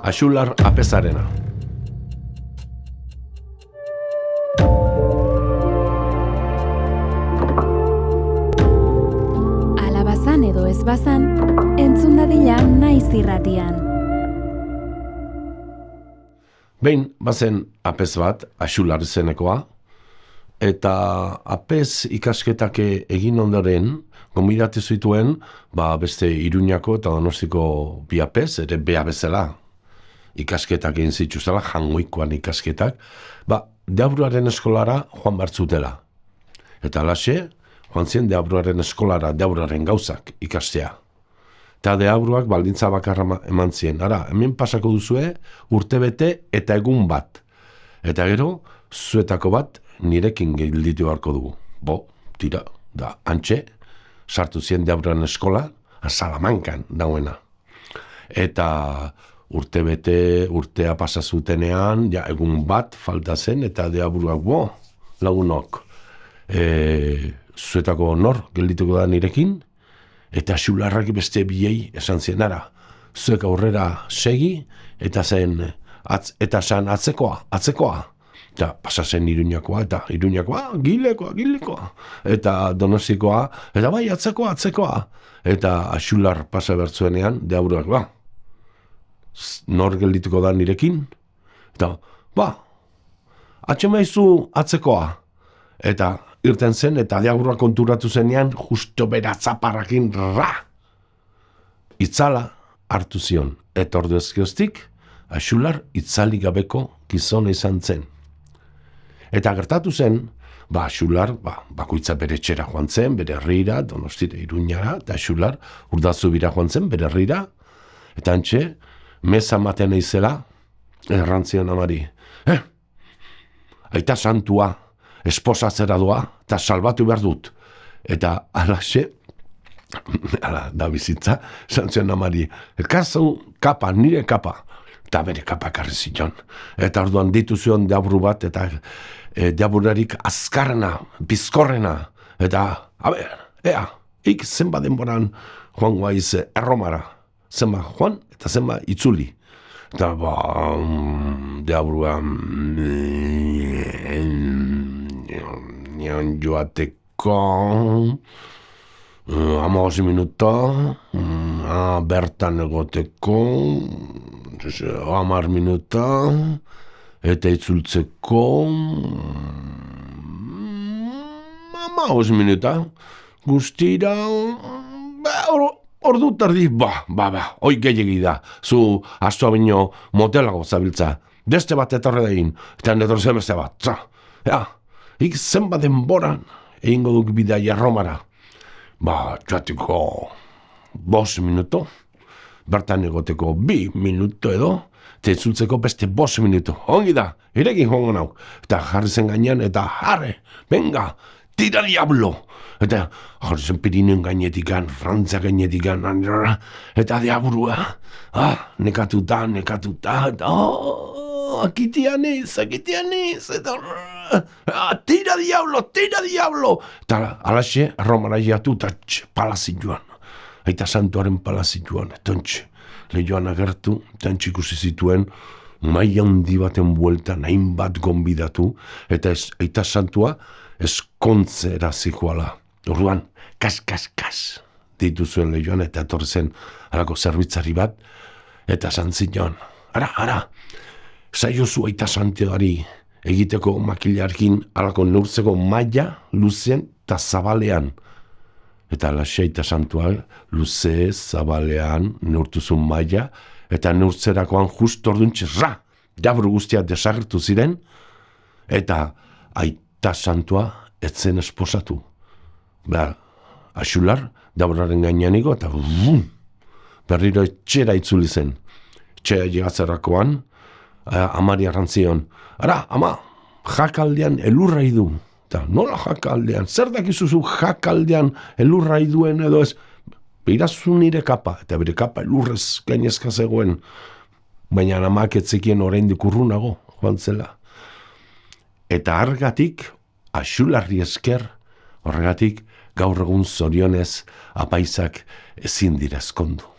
Axular apezarena. Alabazan edo ez bazan, entzun dadila naiz irratian. Behin, bazen apez bat, Axular izenekoa, eta apez ikasketak egin ondoren, gonbidatu zituen, beste Iruñako eta Donostiko bi apez, ere bea bezala, ikasketak egin zituztela, Jangoikoan ikasketak, Deabruaren eskolara joan bartzutela. Eta alaxe, joan zien Deabruaren eskolara, Deabruaren gauzak ikastea. Eta Deabruak baldintza bakarra eman zien. Ara, hemen pasako duzue urtebete eta egun bat. Eta gero, zuetako bat nirekin gelditu beharko dugu. Tira, da, antxe, sartu zien Deabruaren eskola, Salamankan dauena. Eta urtea pasa zutenean, egun bat falta zen, eta Deabruak, lagunok, zuetako nor geldituko da nirekin, eta Axularrak beste biei esan zien, ara, zuek aurrera segi, eta zen atzekoa. Eta pasa zen Iruñakoa, eta Iruñakoa, gilekoa, eta Donostikoa, eta bai, atzekoa. Eta Axular pasa bertzuenean, Deabruak, nor geldituko da nirekin, eta, atxemaizu atzekoa, eta irten zen, eta Deabruak konturatu zenean, justo bera zaparrakin, itzala hartu zion, eta ordu ezkioztik, Axular itzali gabeko gizona izan zen. Eta gertatu zen, Axular, bakoitza bere etxera joan zen, bere herrira, Donostira, Iruñara, eta Axular Urdazubira joan zen, bere herrira, eta antxe, meza maten eizela, errantzion amari, aita santua, esposatzera doa, eta salbatu behar dut. Eta alaxe, da bizitza, santzion amari, kazu kapa, nire kapa, eta bere kapa ekarri zion. Eta orduan ditu zion Deabru bat, eta Deaburarik azkarrena, bizkorrena, eta, ik zenba denboran joan guaiz Erromara, zenba joan, eta zenba itzuli. Eta Deabrua nion joateko 15 minuta, bertan egoteko 10 minuta, eta itzultzeko 15 minuta, guztira, ordu tardi, hoi gehiagi da, zu astua bino motelago zabiltza, deste bat etorre da egin, eta netorzen beste bat, ik zenba denboran egingo duk bidea Erromara, joateko 5 minuto, bertan egoteko 2 minuto edo, eta itzultzeko beste 5 minuto, ongi da, irekin jongo nau, eta jarri zen gainean, eta jarre, venga, tira diablo! Eta jarri zen Pirinuen gainetikan, Frantzia gainetikan, eta Deabrua, nekatuta, eta akitianiz, eta tira diablo! Eta alaxe, Erromara jatu, eta palazin joan, aita santuaren palazin joan, eta lehioan agertu, eta ikusi zituen, maila handi baten bueltan, hainbat gonbidatu, eta aita santua eskontzera zikoala. Orduan, kas, ditu zuen lehioan, eta etorri zen halako zerbitzari bat, eta santzion, ara, saiozu aita santuari egiteko makilarkin halako neurtzeko maila luzean eta zabalean. Eta alaxe aita santua luze, zabalean, neurtuzun maila, eta neurtzerakoan just orduntxe, Deabru guztia desagertu ziren, eta aita santua etzen esposatu. Axular, Deabruaren gainean igo, eta berriro etxera itzuli zen. Etxera llegatzerakoan, amari arrantzion, ara, ama, jakaldean elurra idu. Eta nola jakaldean, zer dakizuzu jakaldean elurra iduen edo ez, beirazu nire kapa, eta bere kapa elurrez gainezka zegoen, baina amak etzekien oraindik urrunago, joan zela. Eta hargatik, Axularri esker, horregatik, gaur egun zorionez apaisak ezin dira ezkondu.